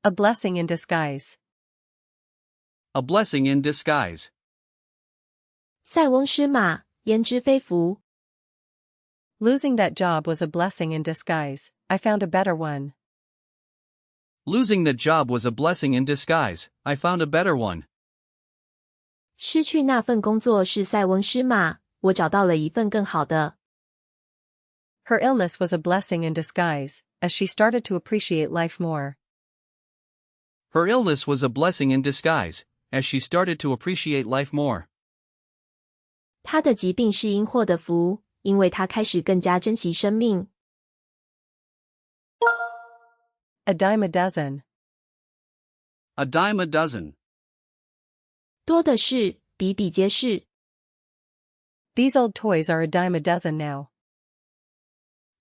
A blessing in disguise. A blessing in disguise. 塞翁失马，焉知非福。Losing that job was a blessing in disguise. I found a better one. Losing that job was a blessing in disguise. I found a better one. 失去那份工作是塞翁失马，我找到了一份更好的。Her illness was a blessing in disguise, as she started to appreciate life more. Her illness was a blessing in disguise, as she started to appreciate life more. 她的疾病是因祸的福，因为她开始更加珍惜生命。A dime a dozen. A dime a dozen. 多的是，比比皆是。These old toys are a dime a dozen now.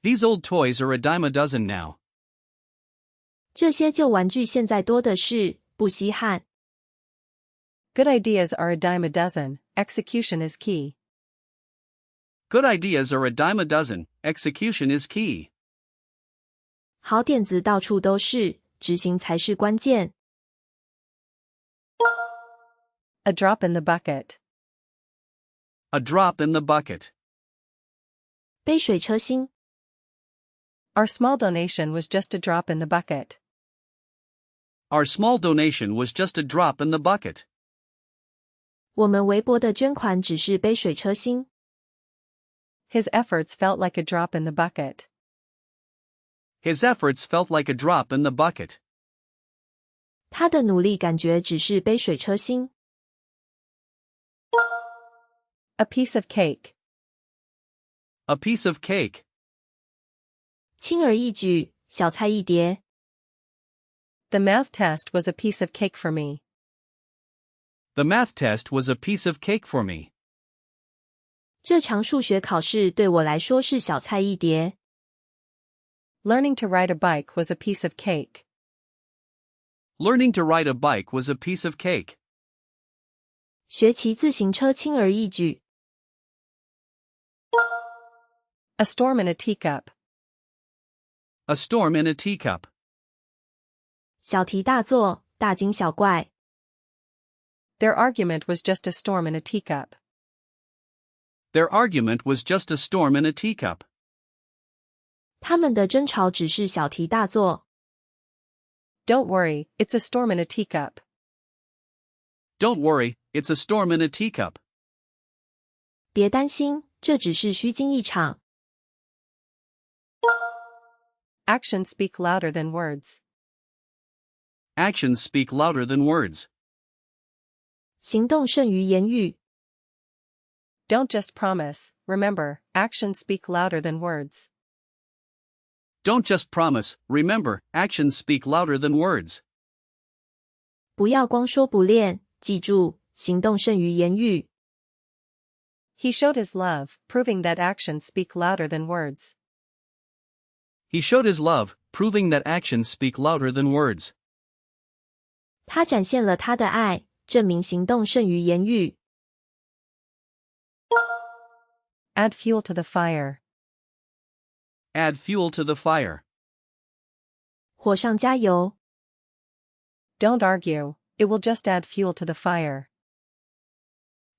These old toys are a dime a dozen now. 这些旧玩具现在多的是，不稀罕。Good ideas are a dime a dozen. Execution is key. Good ideas are a dime a dozen. Execution is key. 好点子到处都是，执行才是关键。A drop in the bucket. A drop in the bucket. 杯水车薪。Our small donation was just a drop in the bucket. Our small donation was just a drop in the bucket. 我们微薄的捐款只是杯水车薪。His efforts felt like a drop in the bucket. His efforts felt like a drop in the bucket. 他的努力感觉只是杯水车薪。A piece of cake. A piece of cake. 轻而易举，小菜一碟。The math test was a piece of cake for me. The math test was a piece of cake for me. 这场数学考试对我来说是小菜一碟。Learning to ride a bike was a piece of cake. Learning to ride a bike was a piece of cake. 学骑自行车轻而易举。A storm in a teacup. A storm in a teacup. 小题大做，大惊小怪。Their argument was just a storm in a teacup. Their argument was just a storm in a teacup. 他们的争吵只是小题大做。Don't worry, it's a storm in a teacup. Don't worry, it's a storm in a teacup. 别担心，这只是虚惊一场。Actions speak louder than words. Actions speak louder than words. 行动胜于言语。Don't just promise, remember, actions speak louder than words. Don't just promise, remember, actions speak louder than words. 不要光说不练，记住，行动胜于言语。He showed his love, proving that actions speak louder than words. He showed his love, proving that actions speak louder than words. 他展现了他的爱，证明行动胜于言语。Add fuel to the fire. Add fuel to the fire. 火上加油。Don't argue, it will just add fuel to the fire.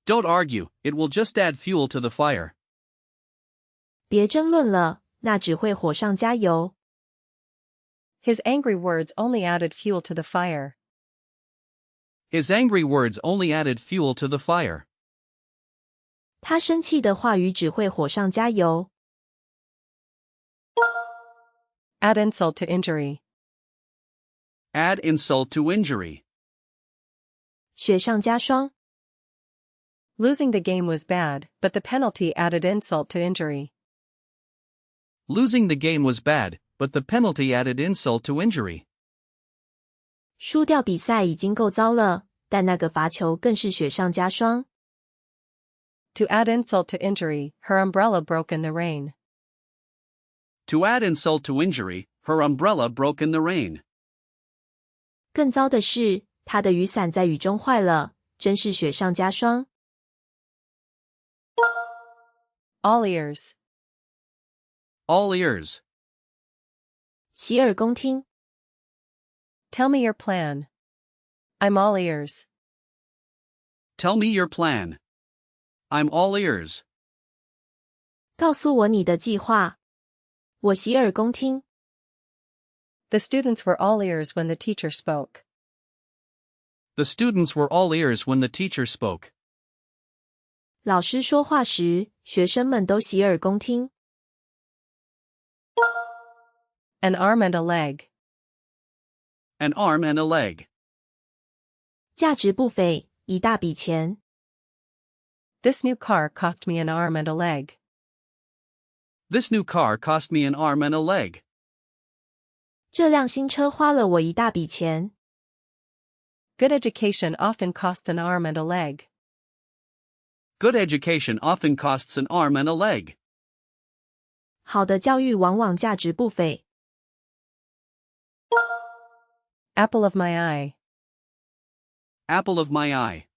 Don't argue, it will just add fuel to the fire. 别争论了，那只会火上加油。His angry words only added fuel to the fire. His angry words only added fuel to the fire. 他生气的话语只会火上加油。Add insult to injury. Add insult to injury. 雪上加霜。Losing the game was bad, but the penalty added insult to injury. Losing the game was bad, but the penalty added insult to injury. 输掉比赛已经够糟了，但那个罚球更是雪上加霜。To add insult to injury, her umbrella broke in the rain. To add insult to injury, her umbrella broke in the rain. 更糟的是，她的雨伞在雨中坏了，真是雪上加霜。All ears. All ears. 洗耳恭听。Tell me your plan. I'm all ears. Tell me your plan. I'm all ears. 告诉我你的计划。我洗耳恭听。The students were all ears when the teacher spoke. The students were all ears when the teacher spoke. 老师说话时，学生们都洗耳恭听。An arm and a leg. An arm and a leg. 价值不菲，一大笔钱。This new car cost me an arm and a leg. This new car cost me an arm and a leg. 这辆新车花了我一大笔钱。Good education often costs an arm and a leg. Good education often costs an arm and a leg. 好的教育往往价值不菲。Apple of my eye. Apple of my eye.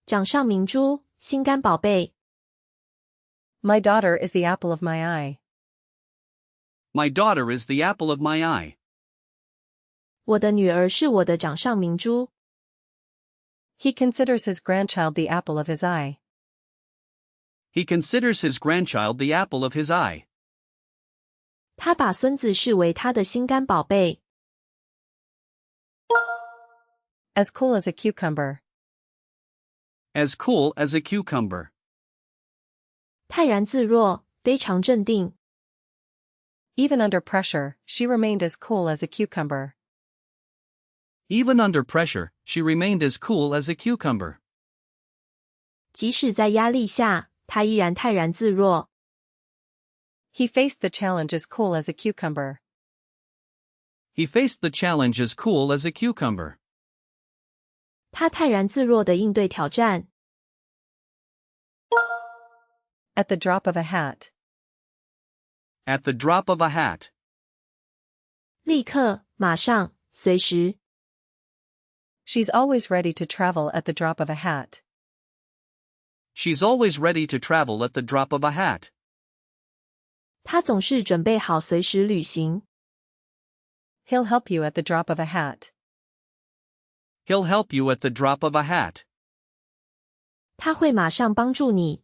掌上明珠，心肝宝贝。My daughter is the apple of my eye. My daughter is the apple of my eye. 我的女儿是我的掌上明珠。He considers his grandchild the apple of his eye. He considers his grandchild the apple of his eye. 他把孙子视为他的心肝宝贝。As cool as a cucumber. As cool as a cucumber. 泰然自若，非常镇定。Even under pressure, she remained as cool as a cucumber. Even under pressure, she remained as cool as a cucumber. 即使在压力下，他依然泰然自若。He faced the challenge as cool as a cucumber. He faced the challenge as cool as a cucumber. 他泰然自若地应对挑战。At the drop of a hat. At the drop of a hat. 立刻，马上，随时。She's always ready to travel at the drop of a hat. She's always ready to travel at the drop of a hat. 他总是准备好随时旅行。He'll help you at the drop of a hat. He'll help you at the drop of a hat. 他会马上帮助你。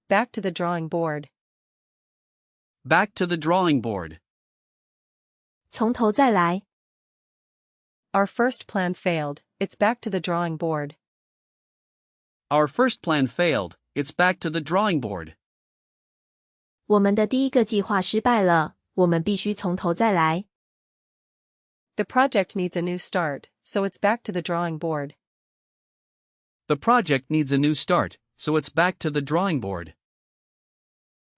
Back to the drawing board. Back to the drawing board. 从头再来。Our first plan failed, it's back to the drawing board. Our first plan failed, it's back to the drawing board. 我们的第一个计划失败了，我们必须从头再来。The project needs a new start, so it's back to the drawing board. The project needs a new start, so it's back to the drawing board.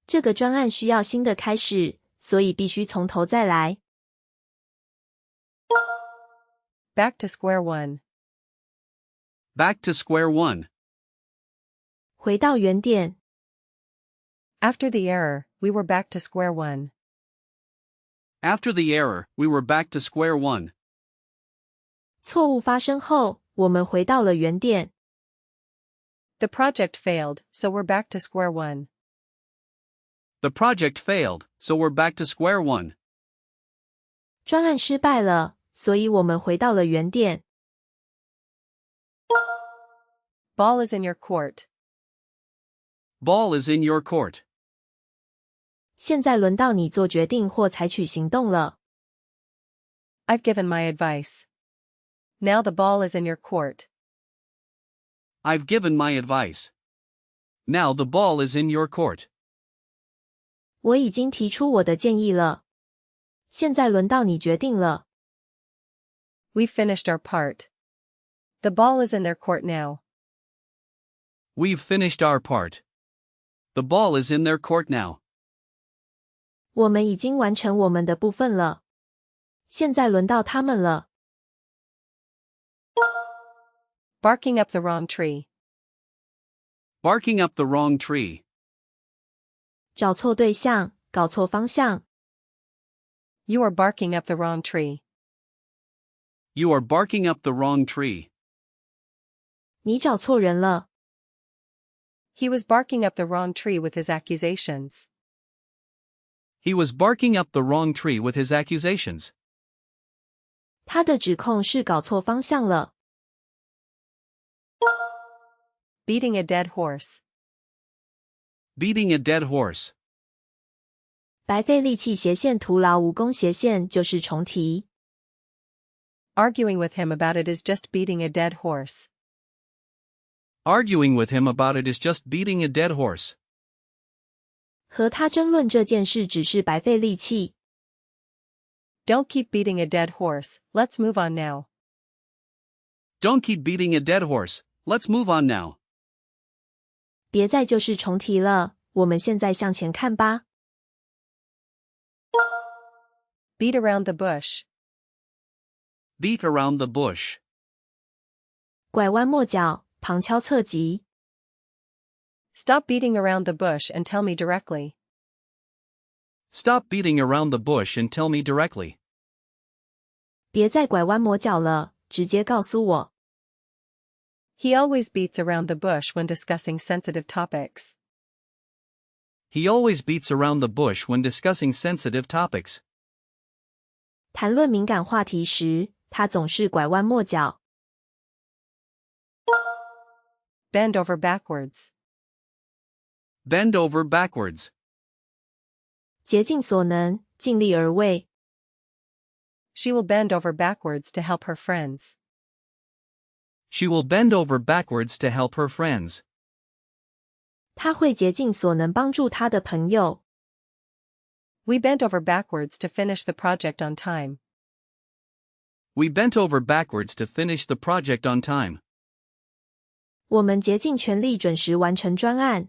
这个专案需要新的开始，所以必须从头再来。Back to square one. Back to square one. 回到原点。After the error, we were back to square one. After the error, we were back to square one. 错误发生后，我们回到了原点。The project failed, so we're back to square one. The project failed, so we're back to square one. 专案失败了，所以我们回到了原点。Ball is in your court. Ball is in your court. 现在轮到你做决定或采取行动了。I've given my advice. Now the ball is in your court. I've given my advice. Now the ball is in your court. 我已经提出我的建议了。现在轮到你决定了。We've finished our part. The ball is in their court now. We've finished our part. The ball is in their court now. 我们已经完成我们的部分了。现在轮到他们了。Barking up the wrong tree. Barking up the wrong tree. 找错对象，搞错方向。You are barking up the wrong tree. You are barking up the wrong tree. 你找错人了。He was barking up the wrong tree with his accusations. He was barking up the wrong tree with his accusations. 他的指控是搞错方向了。Beating a dead horse. Beating a dead horse. 白费力气斜线徒劳无功斜线就是重提。Arguing with him about it is just beating a dead horse. Arguing with him about it is just beating a dead horse. 和他争论这件事只是白费力气。Don't keep beating a dead horse, let's move on now. Don't keep beating a dead horse, let's move on now. 别再就是重提了，我们现在向前看吧。Beat around the bush. Beat around the bush. 拐弯抹角，旁敲侧击。Stop beating around the bush and tell me directly. Stop beating around the bush and tell me directly. 别再拐弯抹角了，直接告诉我。He always beats around the bush when discussing sensitive topics. He always beats around the bush when discussing sensitive topics. 谈论敏感话题时，他总是拐弯抹角。Bend over backwards. Bend over backwards. 竭尽所能，尽力而为。She will bend over backwards to help her friends. She will bend over backwards to help her friends. 他会竭尽所能帮助他的朋友。We bent over backwards to finish the project on time. We bent over backwards to finish the project on time. 我们竭尽全力准时完成专案。